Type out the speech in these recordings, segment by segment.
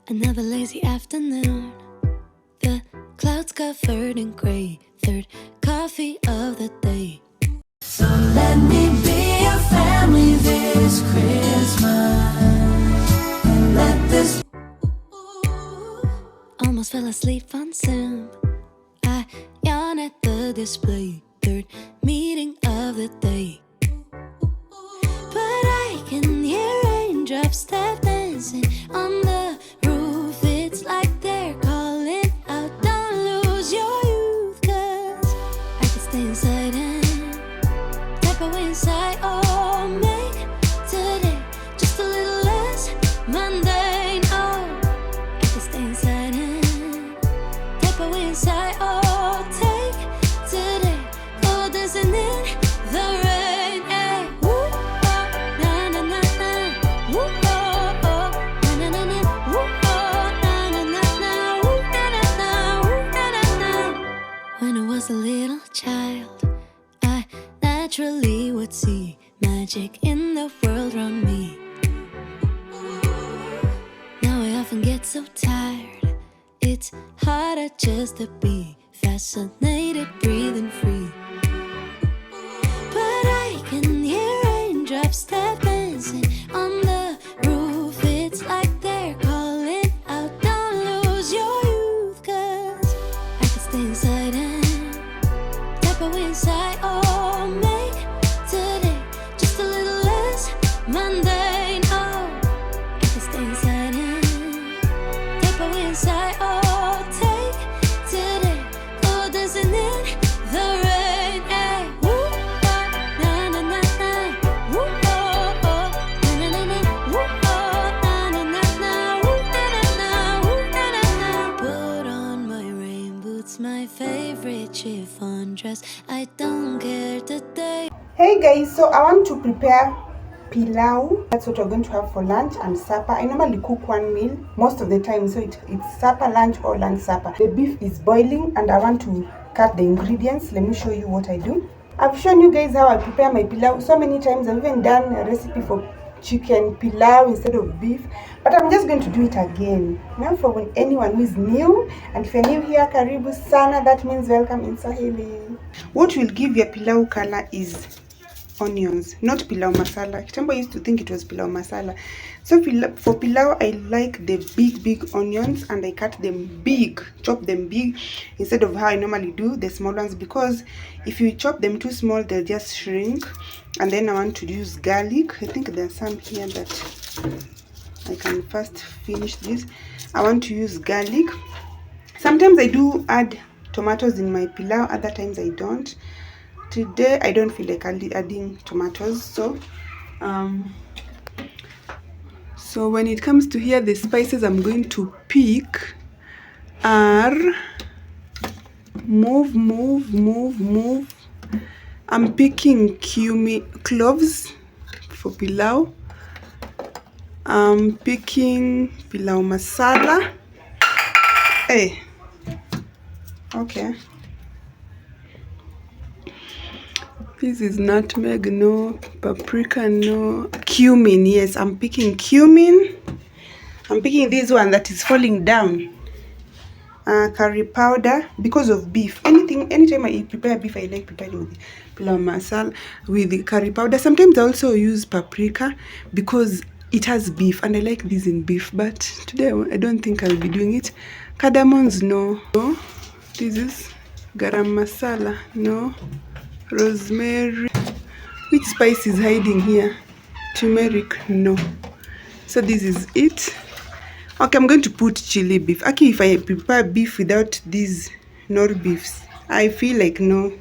Another lazy afternoon. The clouds covered in gray. Third coffee of the day. So let me be your family this Christmas. And let this. Almost fell asleep on Zoom. I yawn at the display. Third meeting of the day. But I can hear raindrops step dancing on the roof. It's like they're calling out, don't lose your youth. Cause I can stay inside and tap away inside. Oh, make today just a little less mundane. Oh, I can stay inside and tap away inside. Oh, take today, oh, dancing in the rain. Hey, woo, oh, na na na na. Woo, oh, oh, na na na na. Woo, oh, na na na na. Woo, na na na. Woo, na na na. When I was a little child, I naturally would see magic in the world around me. Now I often get so tired. It's harder just to be fascinated, breathing free. But I can hear raindrops step dancing on the roof. It's like they're calling out, don't lose your youth. Cause I can stay inside and tap away inside. Oh, make today just a little less mundane. Oh, I can stay inside and tap away inside. Oh, take today, oh, dancing in the rain. Hey, woo, oh, na na na na. Woo, oh, oh, na na na na. Woo, oh, na na na na. Woo, na na na. Woo, na na na. Put on my rain boots, my favorite chiffon dress. I don't care today. Hey guys, so I want to prepare pilau. That's what we're going to have for lunch and supper. I normally cook one meal most of the time, so it's supper, lunch, or lunch supper. The beef is boiling and I want to cut the ingredients. Let me show you what I do. I've shown you guys how I prepare my pilau so many times. I've even done a recipe for chicken pilau instead of beef, but I'm just going to do it again now for anyone who is new. And if you're new here, karibu sana, that means welcome in Swahili. What will give your pilau color is onions, not pilau masala. Kitambo used to think it was pilau masala. So for pilau, I like the big onions, and I cut them big, chop them big, instead of how I normally do the small ones, because if you chop them too small, they'll just shrink. And then I want to use garlic. I think there's some here that I can first finish this. I want to use garlic. Sometimes I do add tomatoes in my pilau, other times I don't. Today I don't feel like adding tomatoes, so when it comes to here, the spices I'm going to pick are move. I'm picking cloves for pilau. I'm picking pilau masala. Hey, okay. This is nutmeg, no. Paprika, no. Cumin, yes, I'm picking cumin. I'm picking this one that is falling down. Curry powder, because of beef. Anytime I prepare beef, I like preparing with pilau masala with the curry powder. Sometimes I also use paprika because it has beef, and I like this in beef. But today I don't think I'll be doing it. Cardamoms, no. This is garam masala, no. Rosemary. Which spice is hiding here? Turmeric, no. So this is it. Okay, I'm going to put chili beef. Actually, if I prepare beef without these nor beefs, I feel like no.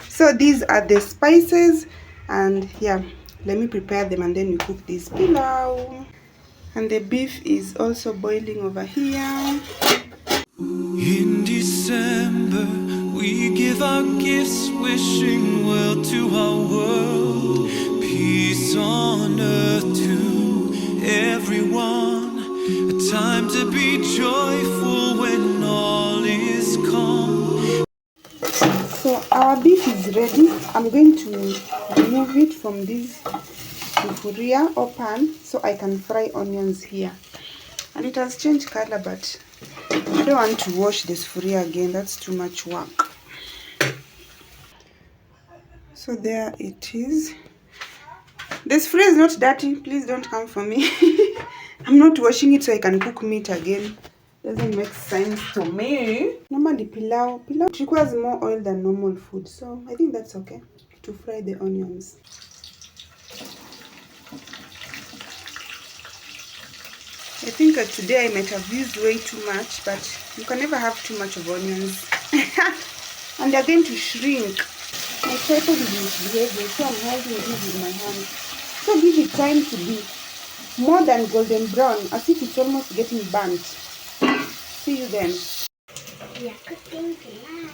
So these are the spices, and yeah, let me prepare them and then we cook this pilau. And the beef is also boiling over here. In December, we give our gifts, wishing well to our world, peace on earth to everyone, a time to be joyful when all is calm. So our beef is ready. I'm going to remove it from this sufuria or pan so I can fry onions here. And and it has changed color, but I don't want to wash this sufuria again. That's too much work. So there it is. This sufuria is not dirty. Please don't come for me. I'm not washing it so I can cook meat again. Doesn't make sense to me. Normally pilau requires more oil than normal food, so I think that's okay to fry the onions. I think today I might have used way too much, but you can never have too much of onions. And they're going to shrink. My tripod is misbehaving, so I'm holding this with my hand. So give it time to be more than golden brown, as if it's almost getting burnt. See you then. We are cooking pilau.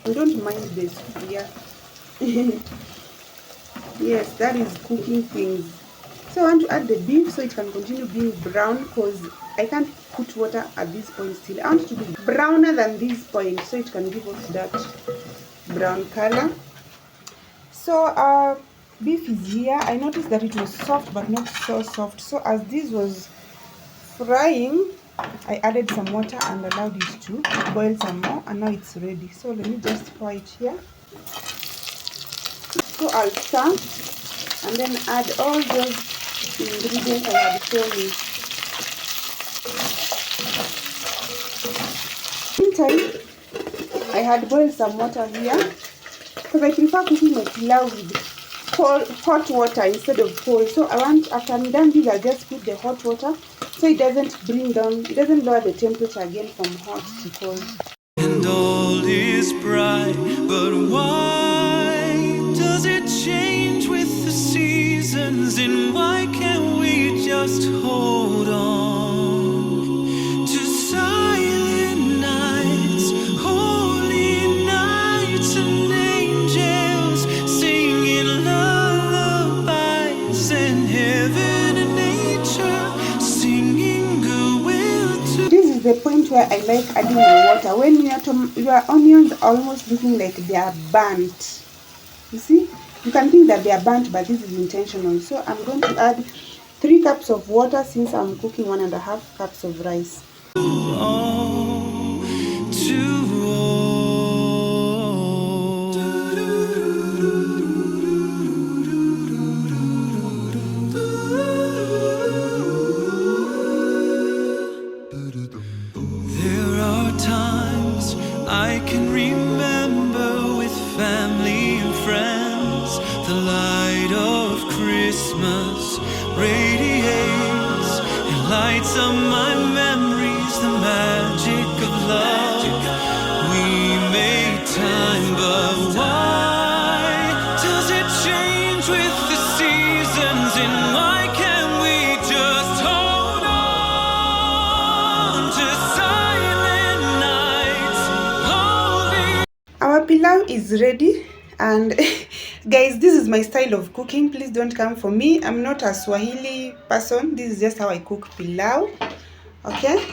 I don't mind this here. Yes, that is cooking things. So I want to add the beef so it can continue being brown, because I can't put water at this point still. I want it to be browner than this point so it can give us that brown color. So beef is here. I noticed that it was soft but not so soft. So as this was frying, I added some water and allowed it to boil some more, and now it's ready. So let me just pour it here. So I'll stir and then add all those ingredients I had shown you. Meantime, I had boiled some water here because I prefer cooking my pilau with hot water instead of cold. So after I'm done this, I'll just put the hot water so it doesn't lower the temperature again from hot to cold. And all is bright, but why does it change with the seasons? And why can't we just hold on to silent nights, holy nights, and angels singing lullabies, and heaven and nature singing goodwill to. This is the point where I like adding my water. When your onions are almost looking like they are burnt. You see? You can think that they are burnt, but this is intentional. So I'm going to add 3 cups of water since I'm cooking 1.5 cups of rice. There are times I can remember with family and friends, the light of Christmas radiates and lights up my memories, the magic of love. We made time, but why does it change with the seasons? And why can't we just hold on to silent nights, holding. Our pilau is ready, and guys, this is my style of cooking. Please don't come for me. I'm not a Swahili person. This is just how I cook pilau. Okay,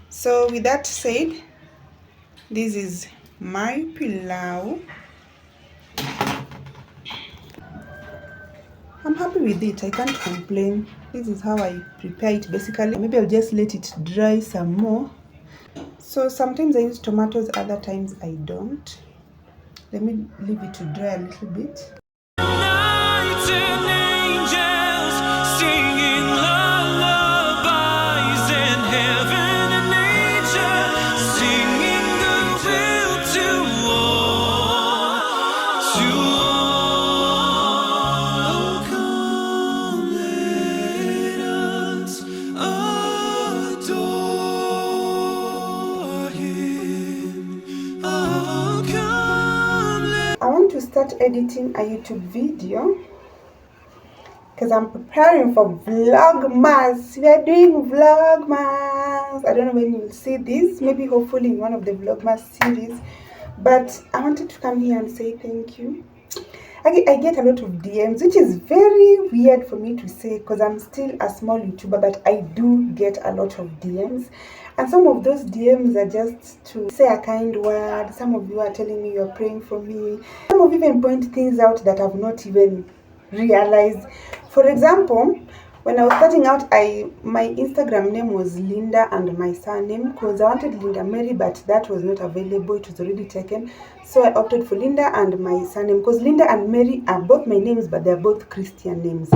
so with that said, this is my pilau. I'm happy with it. I can't complain. This is how I prepare it basically. Maybe I'll just let it dry some more. So sometimes I use tomatoes, other times I don't. Let me leave it to dry a little bit. Nights and angels singing lullabies, and heaven and nature singing goodwill to all, to all. Oh, come let us adore Him. Oh, come let. I want to start editing a YouTube video because I'm preparing for VLOGMAS. We are doing VLOGMAS. I don't know when you'll see this. Maybe hopefully in one of the VLOGMAS series. But I wanted to come here and say thank you. I get a lot of DMs, which is very weird for me to say because I'm still a small YouTuber, but I do get a lot of DMs. And some of those DMs are just to say a kind word. Some of you are telling me you're praying for me. Some of you even point things out that I've not even realize. For example, when I was starting out, my Instagram name was Linda and my surname, because I wanted Linda Mary, but that was not available. It was already taken. So I opted for Linda and my surname, because Linda and Mary are both my names, but they're both Christian names.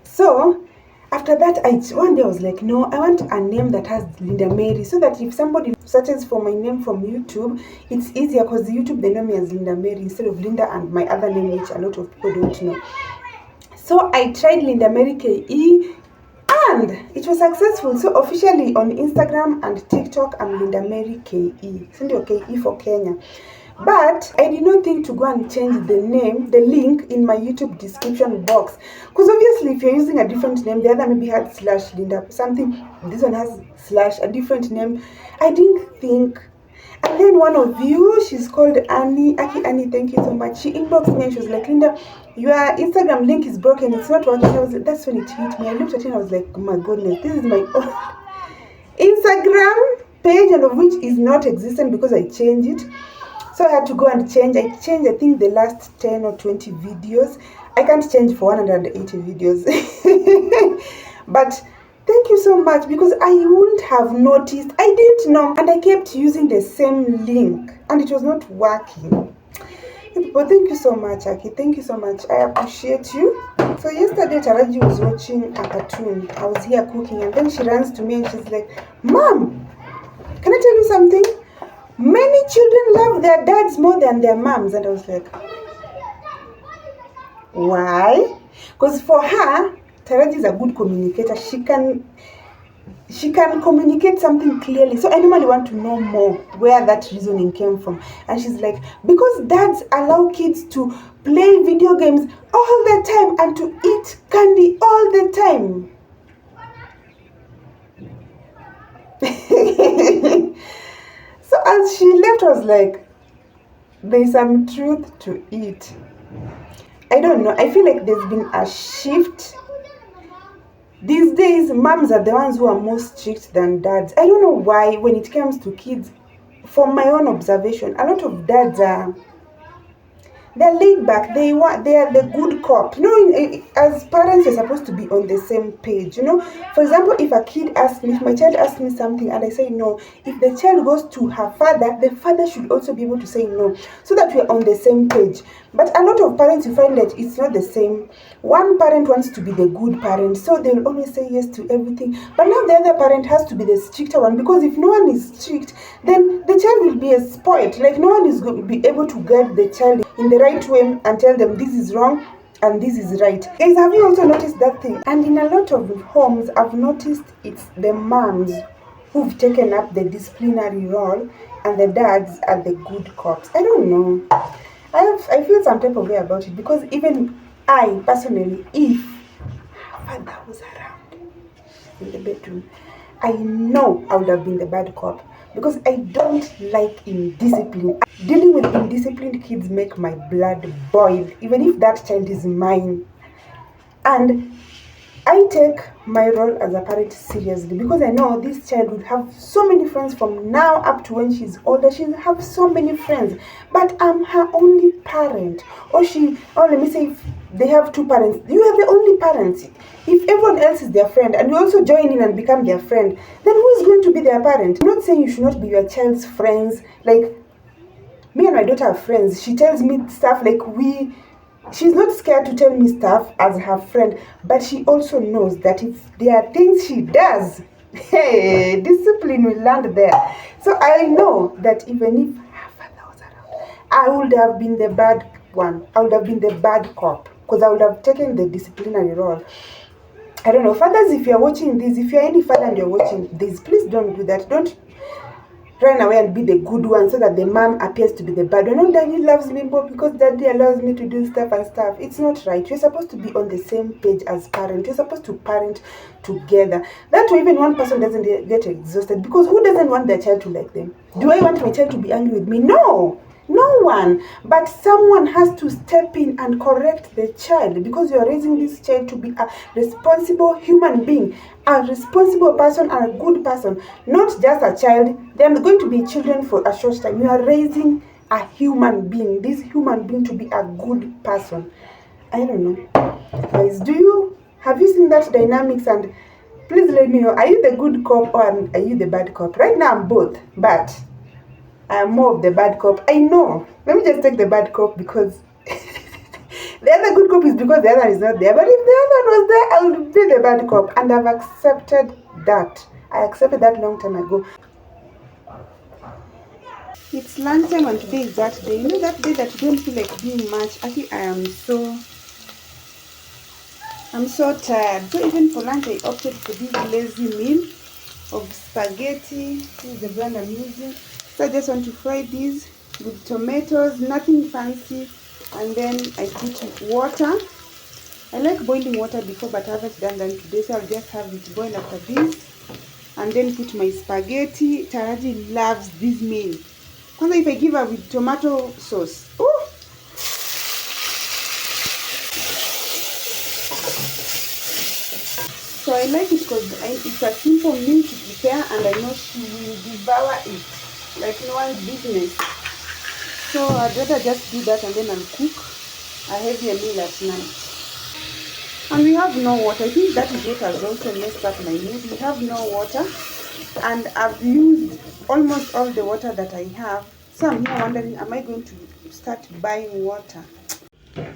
So after that, one day I was like, no, I want a name that has Linda Mary, so that if somebody searches for my name from YouTube, it's easier, because YouTube, they know me as Linda Mary instead of Linda and my other name, which a lot of people don't know. So I tried Linda Mary KE, and it was successful. So officially on Instagram and TikTok, I'm Linda Mary KE. Send your KE for Kenya. But I did not think to go and change the name, the link in my YouTube description box. Because obviously if you're using a different name, the other maybe had slash Linda something, this one has slash, a different name. I didn't think. And then one of you, she's called Annie. Aki Annie, thank you so much. She inboxed me and she was like, Linda, your Instagram link is broken. It's not working. That's when it hit me. I looked at it and I was like, oh my goodness, this is my own Instagram page, and of which is not existent because I changed it. So I had to go and change. I changed, I think, the last 10 or 20 videos. I can't change for 180 videos. But thank you so much, because I wouldn't have noticed. I didn't know. And I kept using the same link and it was not working. People, thank you so much, Aki. Thank you so much. I appreciate you. So yesterday, Taraji was watching a cartoon. I was here cooking, and then she runs to me and she's like, Mom, can I tell you something? Many children love their dads more than their moms. And I was like, why? Because for her, Taraji is a good communicator. She can communicate something clearly. So I normally want to know more where that reasoning came from. And she's like, because dads allow kids to play video games all the time and to eat candy all the time. So as she left, I was like, there's some truth to it. I don't know. I feel like there's been a shift. These days, moms are the ones who are more strict than dads. I don't know why when it comes to kids. From my own observation, a lot of dads they're laid back. They are the good cop. You know, as parents, you're supposed to be on the same page. You know, for example, if my child asks me something and I say no, if the child goes to her father, the father should also be able to say no, so that we're on the same page. But a lot of parents, you find that it's not the same. One parent wants to be the good parent, so they'll always say yes to everything. But now the other parent has to be the stricter one, because if no one is strict, then the child will be spoiled. Like, no one is going to be able to guide the child in the right way and tell them this is wrong and this is right. Guys, have you also noticed that thing? And in a lot of homes, I've noticed it's the moms who've taken up the disciplinary role and the dads are the good cops. I don't know. I feel some type of way about it, because even I personally, if her father was around in the bedroom, I know I would have been the bad cop, because I don't like indiscipline. Dealing with indisciplined kids make my blood boil, even if that child is mine. And I take my role as a parent seriously, because I know this child would have so many friends from now up to when she's older. She'll have so many friends, but I'm her only parent. Or let me say, if they have two parents, you are the only parents. If everyone else is their friend and you also join in and become their friend, then who is going to be their parent? I'm not saying you should not be your child's friends. Like, me and my daughter are friends. She tells me stuff like she's not scared to tell me stuff as her friend, but she also knows that if there are things she does, hey, discipline will land there. So I know that even if her father was around, I would have been the bad one. I would have been the bad cop, because I would have taken the disciplinary role. I don't know, fathers, if you're watching this, if you're any father and you're watching this, please don't do that. Don't run away and be the good one so that the mom appears to be the bad one. No, daddy loves me more because daddy allows me to do stuff and stuff. It's not right. You're supposed to be on the same page as parents. You're supposed to parent together. That way even one person doesn't get exhausted, because who doesn't want their child to like them? Do I want my child to be angry with me? No. No one. But someone has to step in and correct the child, because you're raising this child to be a responsible human being, a responsible person and a good person, not just a child. They're going to be children for a short time. You are raising a human being, this human being to be a good person. I don't know. Guys, have you seen that dynamics? And please let me know, are you the good cop or are you the bad cop? Right now I'm both, but I'm more of the bad cop. I know. Let me just take the bad cop because the other good cop is because the other is not there. But if the other was there, I would be the bad cop. And I've accepted that. I accepted that long time ago. It's lunchtime and today is that day. You know that day that you don't feel like doing much. I think I'm so tired. So even for lunch I opted for this lazy meal of spaghetti. This is the brand I'm using. So I just want to fry these with tomatoes, nothing fancy. And then I put water. I like boiling water before, but I haven't done that today, so I'll just have it boil after this. And then put my spaghetti. Taraji loves this meal. Kwanza if I give her with tomato sauce. Ooh! So I like it because it's a simple meal to prepare and I know she will devour it like no one's business. So I'd rather just do that and then I'll cook a heavier meal at night. And we have no water. I think that is what has also messed up my meal. We have no water and I've used almost all the water that I have. So I'm here wondering, am I going to start buying water?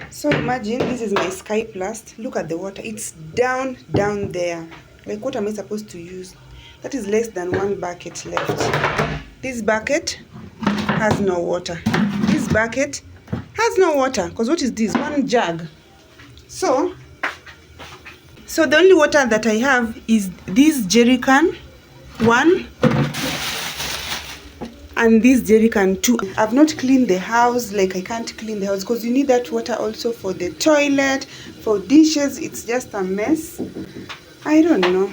So imagine this is my Sky Plus. Look at the water. It's down there. Like what am I supposed to use? That is less than 1 bucket left. This bucket has no water. This bucket has no water. Because what is this? 1 jug. So the only water that I have is this jerry can 1 and this jerry can 2. I've not cleaned the house. Like I can't clean the house because you need that water also for the toilet, for dishes. It's just a mess. I don't know.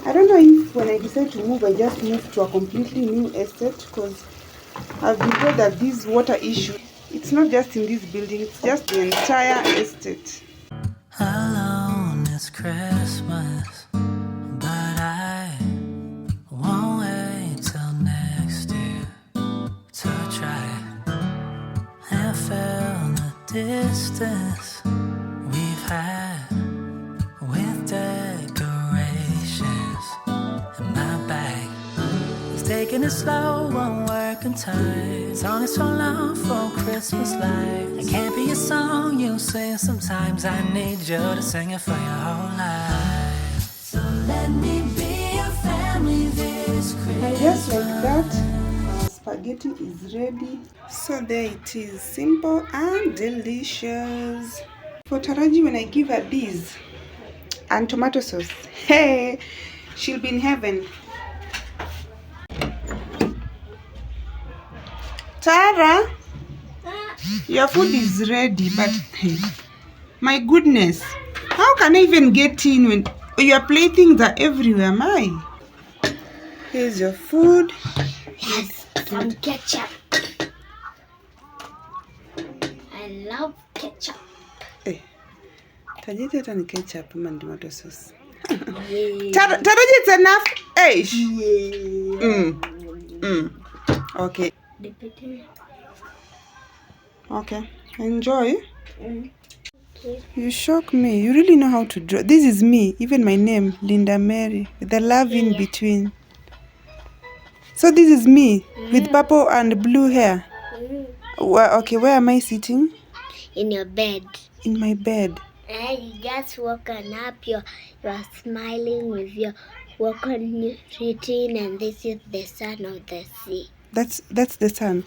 I don't know if when I decide to move, I just move to a completely new estate because I've been told that this water issue, it's not just in this building, it's just the entire estate. Alone it's Christmas, but I won't wait till next year to try and fill the distance we've had with decorations in my bag. He's taking it slow, won't work in time. It's only so long for Christmas lights. It can't be a song you sing sometimes. I need you to sing it for your whole life. So let me be your family this Christmas. And just like that, spaghetti is ready. So there it is, simple and delicious. For Taraji, when I give her this and tomato sauce, hey, she'll be in heaven. Tara, your food is ready, but hey, my goodness, how can I even get in when your playthings are everywhere? My, here's your food. Yes, some ketchup. I love ketchup. Hey, Taraji, hata ni ketchup and tomato sauce. Taraji, it's enough. Hey. Okay. Okay. Enjoy. You shock me. You really know how to draw. This is me. Even my name, Linda Mary, with the love in between. So this is me with purple and blue hair. Okay, where am I sitting? In your bed. In my bed. You just woken up, you're smiling with your woken routine, and this is the sun of the sea. That's the sun.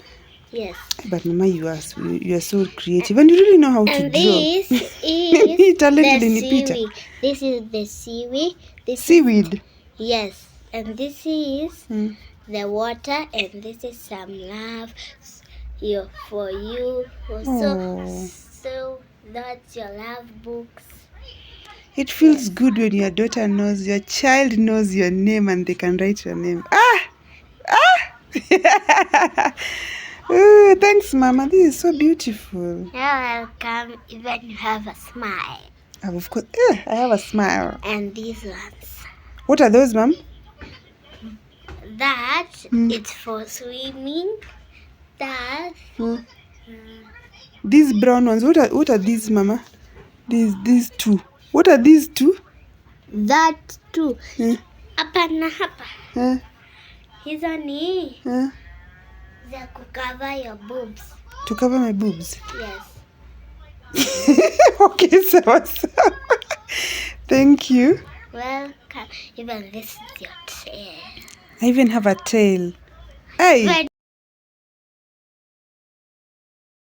Yes. But Mama, you are so creative and you really know how to draw. This is talented the in seaweed. Peter. This is the seaweed. Seaweed. Yes, and this is the water, and this is some love for you. So that's your love books. It feels good when your child knows your name and they can write your name. Ooh, thanks, Mama. This is so beautiful. You're welcome, even you have a smile. Of course, I have a smile. And these ones. What are those, Mom? That it's for swimming. That These brown ones, what are these, Mama? These two. What are these two? That two. Hapa na hapa. Hizo ni za cover your boobs. To cover my boobs? Yes. Okay, so thank you. Welcome. Even this is your tail. I even have a tail. Hey.